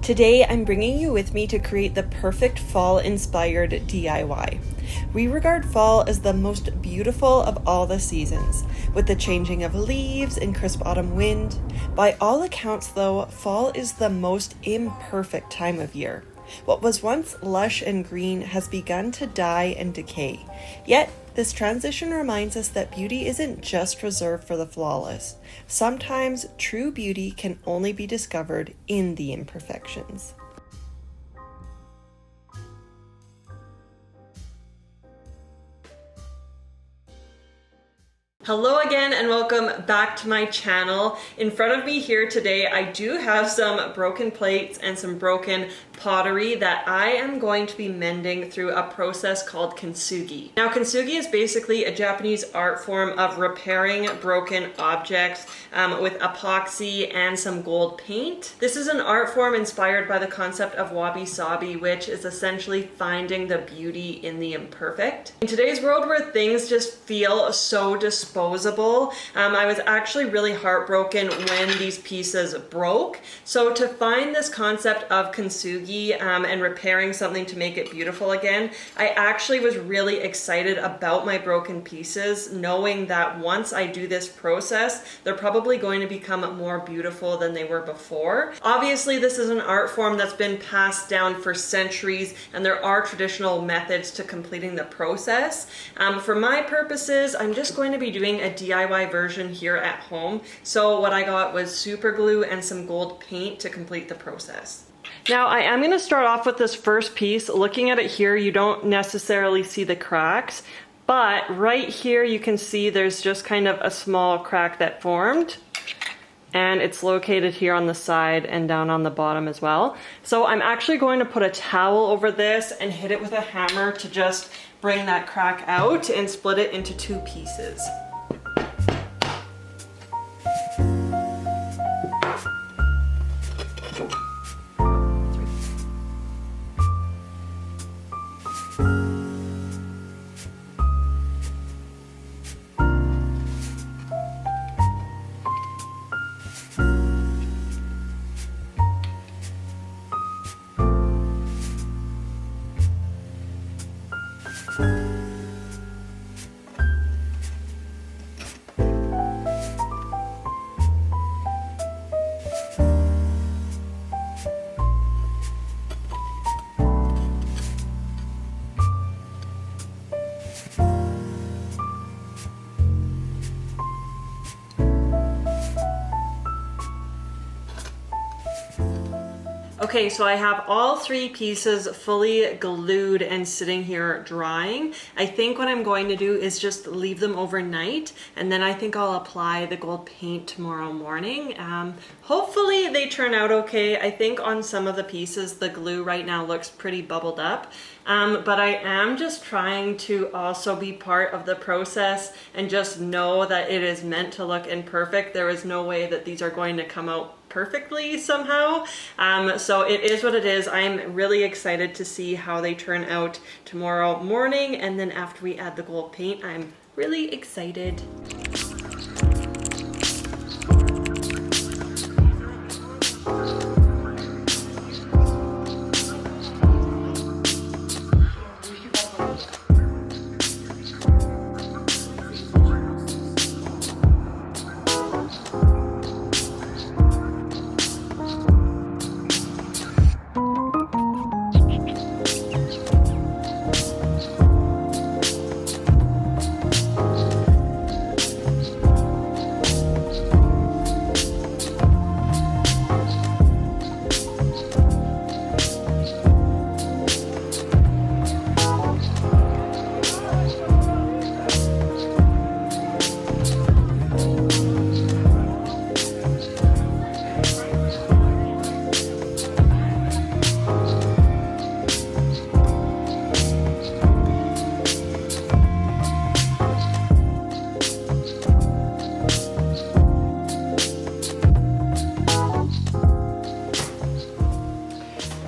Today, I'm bringing you with me to create the perfect fall-inspired DIY. We regard fall as the most beautiful of all the seasons, with the changing of leaves and crisp autumn wind. By all accounts, though, fall is the most imperfect time of year. What was once lush and green has begun to die and decay. Yet, this transition reminds us that beauty isn't just reserved for the flawless. Sometimes true beauty can only be discovered in the imperfections. Hello again and welcome back to my channel. In front of me here today, I do have some broken plates and some broken pottery that I am going to be mending through a process called Kintsugi. Now, Kintsugi is basically a Japanese art form of repairing broken objects with epoxy and some gold paint. This is an art form inspired by the concept of wabi-sabi, which is essentially finding the beauty in the imperfect. In today's world where things just feel so disposable, I was actually really heartbroken when these pieces broke. So to find this concept of Kintsugi and repairing something to make it beautiful again, I actually was really excited about my broken pieces, knowing that once I do this process, they're probably going to become more beautiful than they were before. Obviously, this is an art form that's been passed down for centuries, and there are traditional methods to completing the process. For my purposes, I'm just going to be doing a DIY version here at home. So what I got was super glue and some gold paint to complete the process. Now I am going to start off with this first piece. Looking at it here, you don't necessarily see the cracks, but right here you can see there's just kind of a small crack that formed, and it's located here on the side and down on the bottom as well. So I'm actually going to put a towel over this and hit it with a hammer to just bring that crack out and split it into two pieces. Okay, so I have all three pieces fully glued and sitting here drying. I think what I'm going to do is just leave them overnight, and then I think I'll apply the gold paint tomorrow morning. Hopefully they turn out okay. I think on some of the pieces the glue right now looks pretty bubbled up, but I am just trying to also be part of the process and just know that it is meant to look imperfect. There is no way that these are going to come out perfectly somehow. So it is what it is. I'm really excited to see how they turn out tomorrow morning, and then after we add the gold paint, I'm really excited.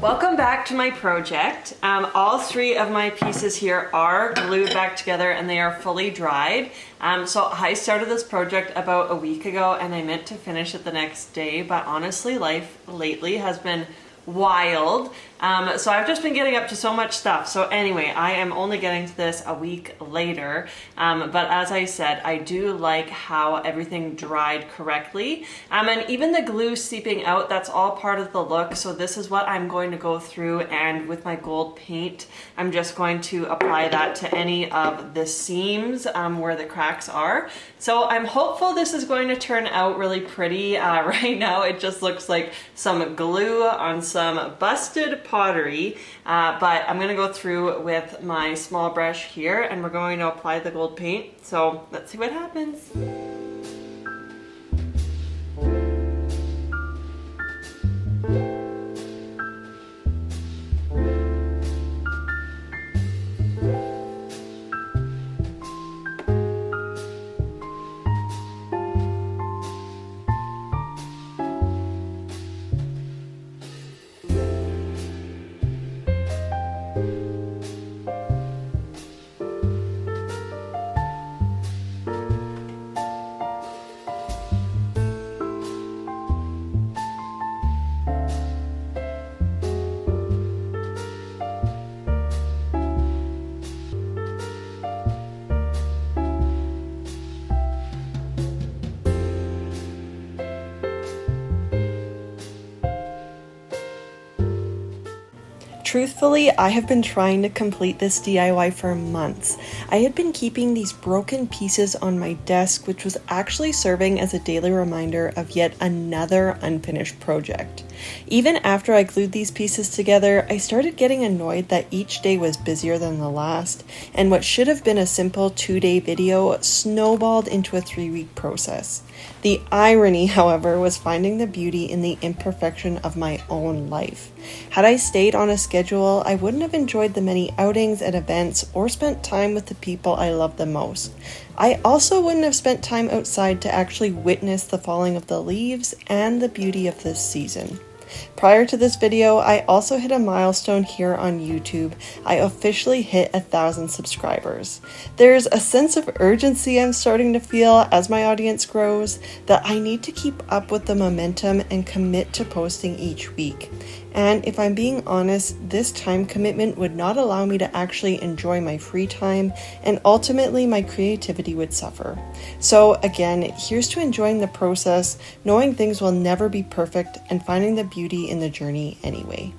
Welcome back to my project. All three of my pieces here are glued back together and they are fully dried. So I started this project about a week ago and I meant to finish it the next day, but honestly life lately has been wild. So I've just been getting up to so much stuff. So anyway, I am only getting to this a week later. But as I said, I do like how everything dried correctly. And even the glue seeping out, that's all part of the look. So this is what I'm going to go through, and with my gold paint, I'm just going to apply that to any of the seams where the cracks are. So I'm hopeful this is going to turn out really pretty. Right now it just looks like some glue on some busted pottery, but I'm gonna go through with my small brush here and we're going to apply the gold paint. So let's see what happens. Truthfully, I have been trying to complete this DIY for months. I had been keeping these broken pieces on my desk, which was actually serving as a daily reminder of yet another unfinished project. Even after I glued these pieces together, I started getting annoyed that each day was busier than the last, and what should have been a simple 2-day video snowballed into a 3-week process. The irony, however, was finding the beauty in the imperfection of my own life. Had I stayed on a schedule, I wouldn't have enjoyed the many outings and events or spent time with the people I love the most. I also wouldn't have spent time outside to actually witness the falling of the leaves and the beauty of this season. Prior to this video, I also hit a milestone here on YouTube. I officially hit 1,000 subscribers. There's a sense of urgency I'm starting to feel as my audience grows, that I need to keep up with the momentum and commit to posting each week. And if I'm being honest, this time commitment would not allow me to actually enjoy my free time, and ultimately my creativity would suffer. So again, here's to enjoying the process, knowing things will never be perfect, and finding the beauty in the journey anyway.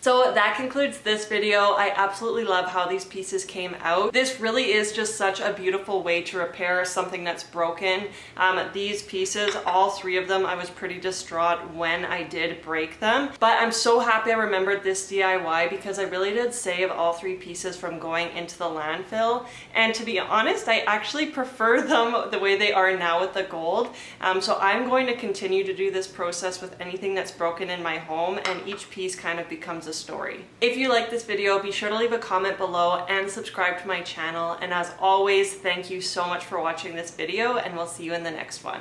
So that concludes this video. I absolutely love how these pieces came out. This really is just such a beautiful way to repair something that's broken. These pieces, all 3 of them, I was pretty distraught when I did break them. But I'm so happy I remembered this DIY because I really did save all 3 pieces from going into the landfill. And to be honest, I actually prefer them the way they are now with the gold. So I'm going to continue to do this process with anything that's broken in my home, and each piece kind of becomes a story. If you like this video, be sure to leave a comment below and subscribe to my channel. And as always, thank you so much for watching this video, and we'll see you in the next one.